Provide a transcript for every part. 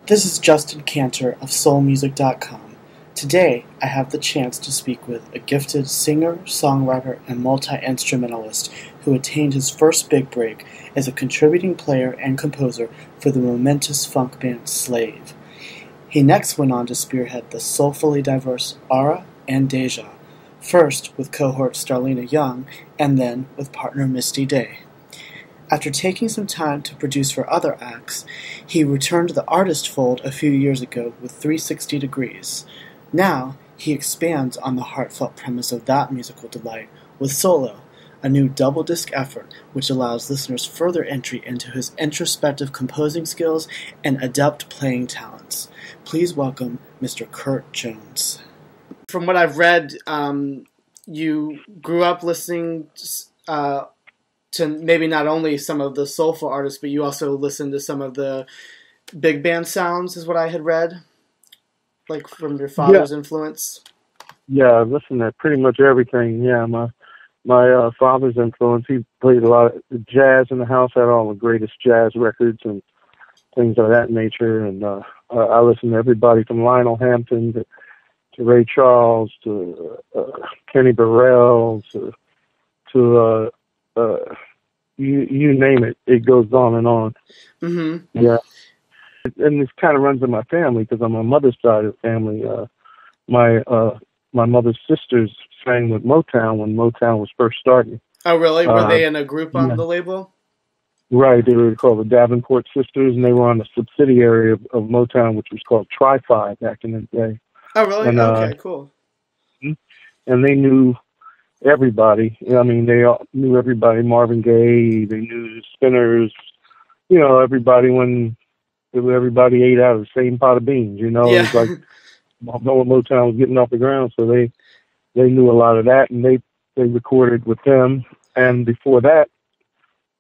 This is Justin Kantor of SoulMusic.com. Today, I have the chance to speak with a gifted singer, songwriter, and multi-instrumentalist who attained his first big break as a contributing player and composer for the momentous funk band Slave. He next went on to spearhead the soulfully diverse Aurra and Deja, first with cohort Starlina Young, and then with partner Misty Day. After taking some time to produce for other acts, he returned to the artist fold a few years ago with 360 Degrees. Now, he expands on the heartfelt premise of that musical delight with Solo, a new double-disc effort which allows listeners further entry into his introspective composing skills and adept playing talents. Please welcome Mr. Curt Jones. From what I've read, you grew up listening to maybe not only some of the soulful artists, but you also listened to some of the big band sounds, is what I had read, like from your father's influence. Yeah, I listened to pretty much everything. Yeah, my father's influence. He played a lot of jazz in the house. Had all the greatest jazz records and things of that nature. And I listened to everybody from Lionel Hampton to Ray Charles to Kenny Burrell to you name it. It goes on and on. Mm-hmm. Yeah, and this kind of runs in my family because on my mother's side of the family, my mother's sisters sang with Motown when Motown was first starting. Oh, really? Were they in a group on the label? Right. They were called the Davenport Sisters, and they were on a subsidiary of Motown, which was called Tri-Fi back in the day. Oh, really? And, okay, cool. And they knew everybody. I mean, they all knew everybody. Marvin Gaye, they knew the Spinners. You know, everybody when everybody ate out of the same pot of beans. You know, Yeah. It was like Motown was getting off the ground, so they knew a lot of that, and they recorded with them. And before that,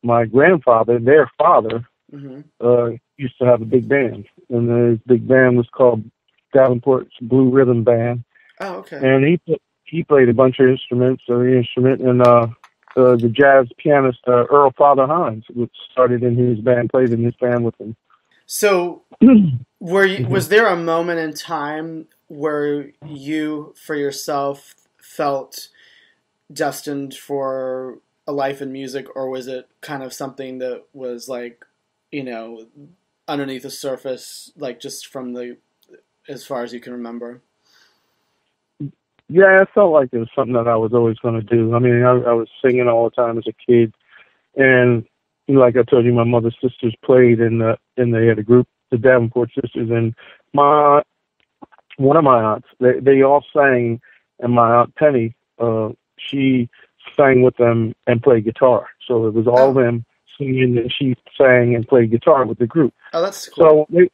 my grandfather, their father, used to have a big band, and his big band was called Davenport's Blue Rhythm Band. Oh, okay. And he played a bunch of instruments, and the jazz pianist Earl Father Hines, which started in his band, played in his band with him. So, was there a moment in time where you, for yourself, felt destined for a life in music, or was it kind of something that was like, you know, underneath the surface, like just from as far as you can remember? Yeah, I felt like it was something that I was always going to do. I mean, I was singing all the time as a kid, and like I told you, my mother's sisters played and they had a group, the Davenport Sisters, and one of my aunts, they all sang, and my aunt Penny, she sang with them and played guitar. So it was all them singing, and she sang and played guitar with the group. Oh, that's cool. So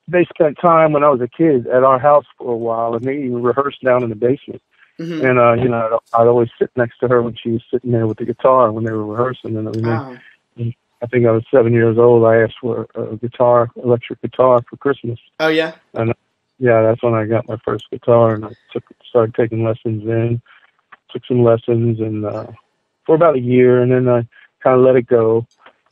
they spent time when I was a kid at our house for a while, and they even rehearsed down in the basement. Mm-hmm. And I'd always sit next to her when she was sitting there with the guitar when they were rehearsing and everything. Wow. I think I was 7 years old. I asked for a guitar, electric guitar, for Christmas. Oh, yeah? And yeah, that's when I got my first guitar, and I started taking lessons then. Took some lessons and for about a year, and then I kind of let it go.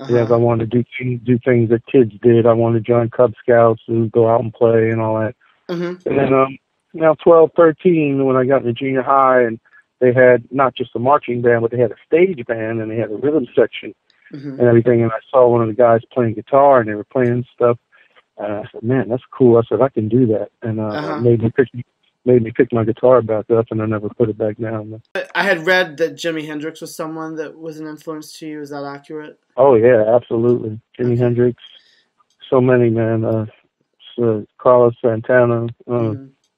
Yeah, I wanted to do things that kids did. I wanted to join Cub Scouts and go out and play and all that. Mm-hmm. And then now 12, 13, when I got into junior high, and they had not just a marching band, but they had a stage band, and they had a rhythm section and everything. And I saw one of the guys playing guitar, and they were playing stuff. And I said, man, that's cool. I said, I can do that. And made me pick my guitar back up, and I never put it back down. I had read that Jimi Hendrix was someone that was an influence to you. Is that accurate? Oh, yeah, absolutely. Jimi Hendrix, so many, man. Carlos Santana,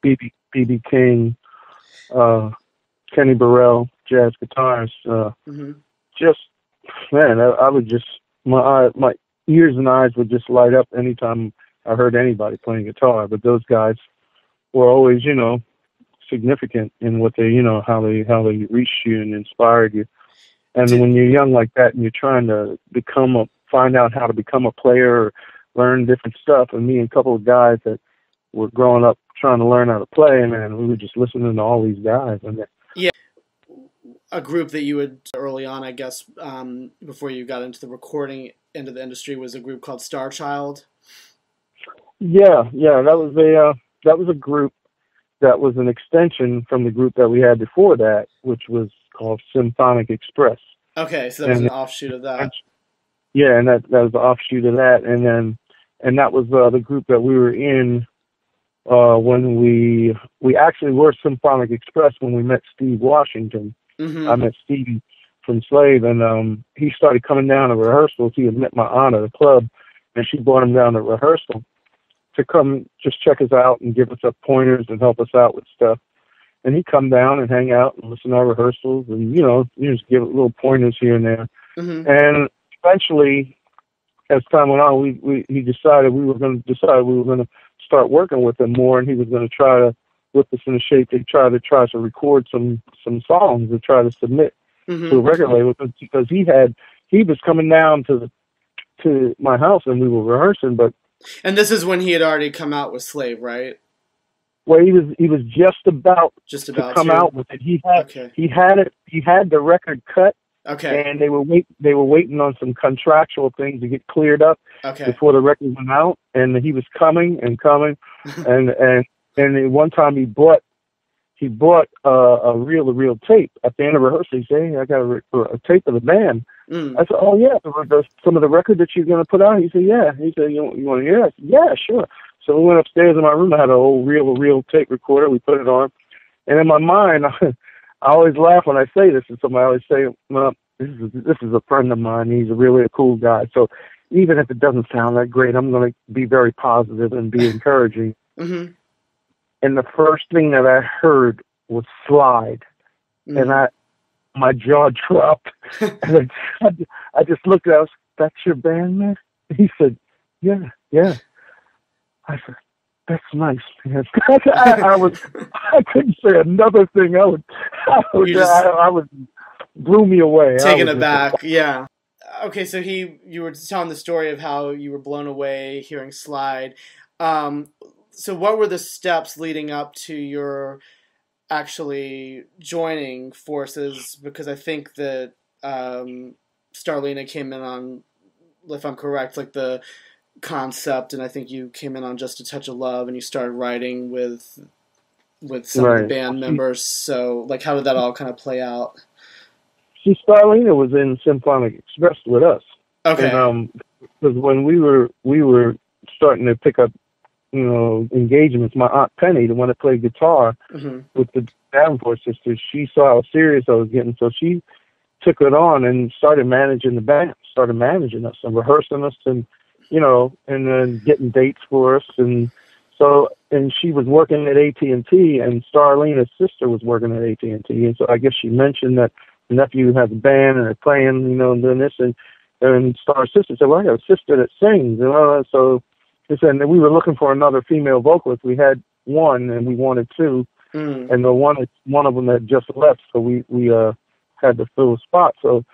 B.B. King, Kenny Burrell, jazz guitarist. Just, man, I would just, my ears and eyes would just light up anytime I heard anybody playing guitar. But those guys were always, significant in what they, how they reached you and inspired you. And when you're young like that and you're trying to find out how to become a player or learn different stuff, and me and a couple of guys that were growing up trying to learn how to play, and we were just listening to all these guys. And yeah, a group that you would early on, I guess, before you got into the recording end of the industry, was a group called Star Child. Yeah, yeah, that was a group that was an extension from the group that we had before that, which was called Symphonic Express. Okay, so that was an And offshoot of that. yeah, and that was the offshoot of that, and that was the group that we were in when we actually were Symphonic Express when we met Steve Washington. I Mm-hmm. met Stevie from Slave, and he started coming down to rehearsals. He had met my aunt at a club, and she brought him down to rehearsal to come just check us out and give us up pointers and help us out with stuff. And he'd come down and hang out and listen to our rehearsals, and you just give little pointers here and there. Mm-hmm. And eventually, as time went on, he decided we were going to start working with him more, and he was going to try to whip us into shape to try to record some songs to try to submit to a Mm-hmm. record label, because he was coming down to my house and we were rehearsing, but And this is when he had already come out with Slave, right? well, he was just about Just to about come to. out with it. Okay. He had the record cut, Okay. and they were waiting on some contractual things to get cleared up Okay. before the record went out, and he was coming and coming, and then one time he bought a reel to reel tape at the end of rehearsal. He said, "Hey, I got a tape of the band." Mm. I said, "Oh yeah, some of the record that you're gonna put out." He said, "Yeah." He said, "You want to hear it?" I said, "Yeah, sure." So we went upstairs in my room. I had an old reel to reel tape recorder. We put it on, and in my mind, I always laugh when I say this, and somebody always say, "Well, this is a friend of mine. He's really a cool guy." So even if it doesn't sound that great, I'm going to be very positive and be encouraging. Mm-hmm. And the first thing that I heard was Slide, Mm-hmm. and my jaw dropped, and I just looked at him. "That's your band, man?" He said, "Yeah, yeah." I said, "That's nice, man." I couldn't say another thing. I was blew me away. Taken aback, yeah. Okay, so you were telling the story of how you were blown away hearing Slide. So what were the steps leading up to your actually joining forces? Because I think that Starlina came in on, if I'm correct, like the concept, and I think you came in on Just a Touch of Love, and you started writing with some of the band members. So, like, how did that all kind of play out? See, Starlina was in Symphonic Express with us. Okay. And because when we were starting to pick up, engagements, my Aunt Penny, the one that played guitar with the Davenport sisters, she saw how serious I was getting, so she took it on and started managing the band, started managing us and rehearsing us, and and then getting dates for us, and she was working at AT&T, and Starlina's sister was working at AT&T, and so I guess she mentioned that the nephew has a band and they're playing, doing this, and Star's sister said, "Well, I have a sister that sings," so they said, and we were looking for another female vocalist. We had one, and we wanted two, and the one of them had just left, so we had to fill a spot. So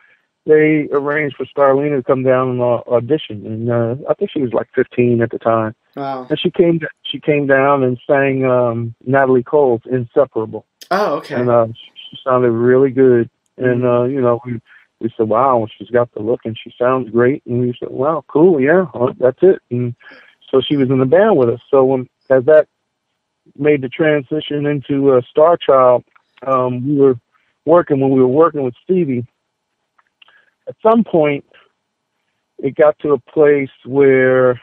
they arranged for Starlina to come down and audition, and I think she was like 15 at the time. Wow. And she came down and sang Natalie Cole's "Inseparable." Oh, okay. And she sounded really good. And we said, "Wow, she's got the look, and she sounds great." And we said, "Wow, cool, yeah, well, that's it." And so she was in the band with us. So as that made the transition into Star Child, when we were working with Stevie, at some point it got to a place where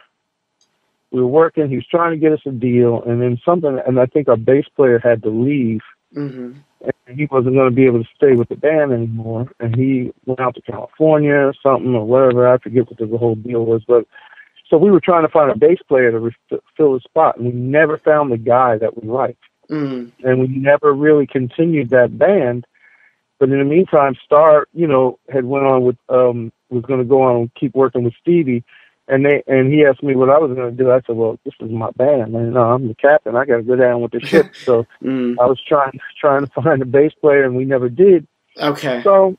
we were working. He was trying to get us a deal, and then and I think our bass player had to leave. Mm-hmm. And he wasn't going to be able to stay with the band anymore, and he went out to California or something or whatever. I forget what the whole deal was, but so we were trying to find a bass player to fill the spot, and we never found the guy that we liked, and we never really continued that band. But in the meantime, Star, had went on with was going to go on and keep working with Stevie, and he asked me what I was going to do. I said, "Well, this is my band, and I'm the captain. I got to go down with the ship." So I was trying to find a bass player, and we never did. Okay. So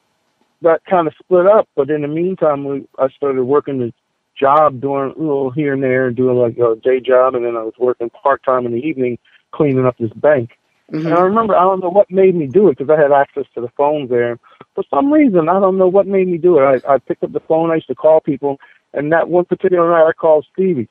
that kind of split up. But in the meantime, I started working the job, doing a little here and there, doing like a day job, and then I was working part-time in the evening cleaning up this bank. And I remember, I don't know what made me do it, because I had access to the phones there. For some reason, I don't know what made me do it. I picked up the phone, I used to call people, and that one particular night I called Stevie.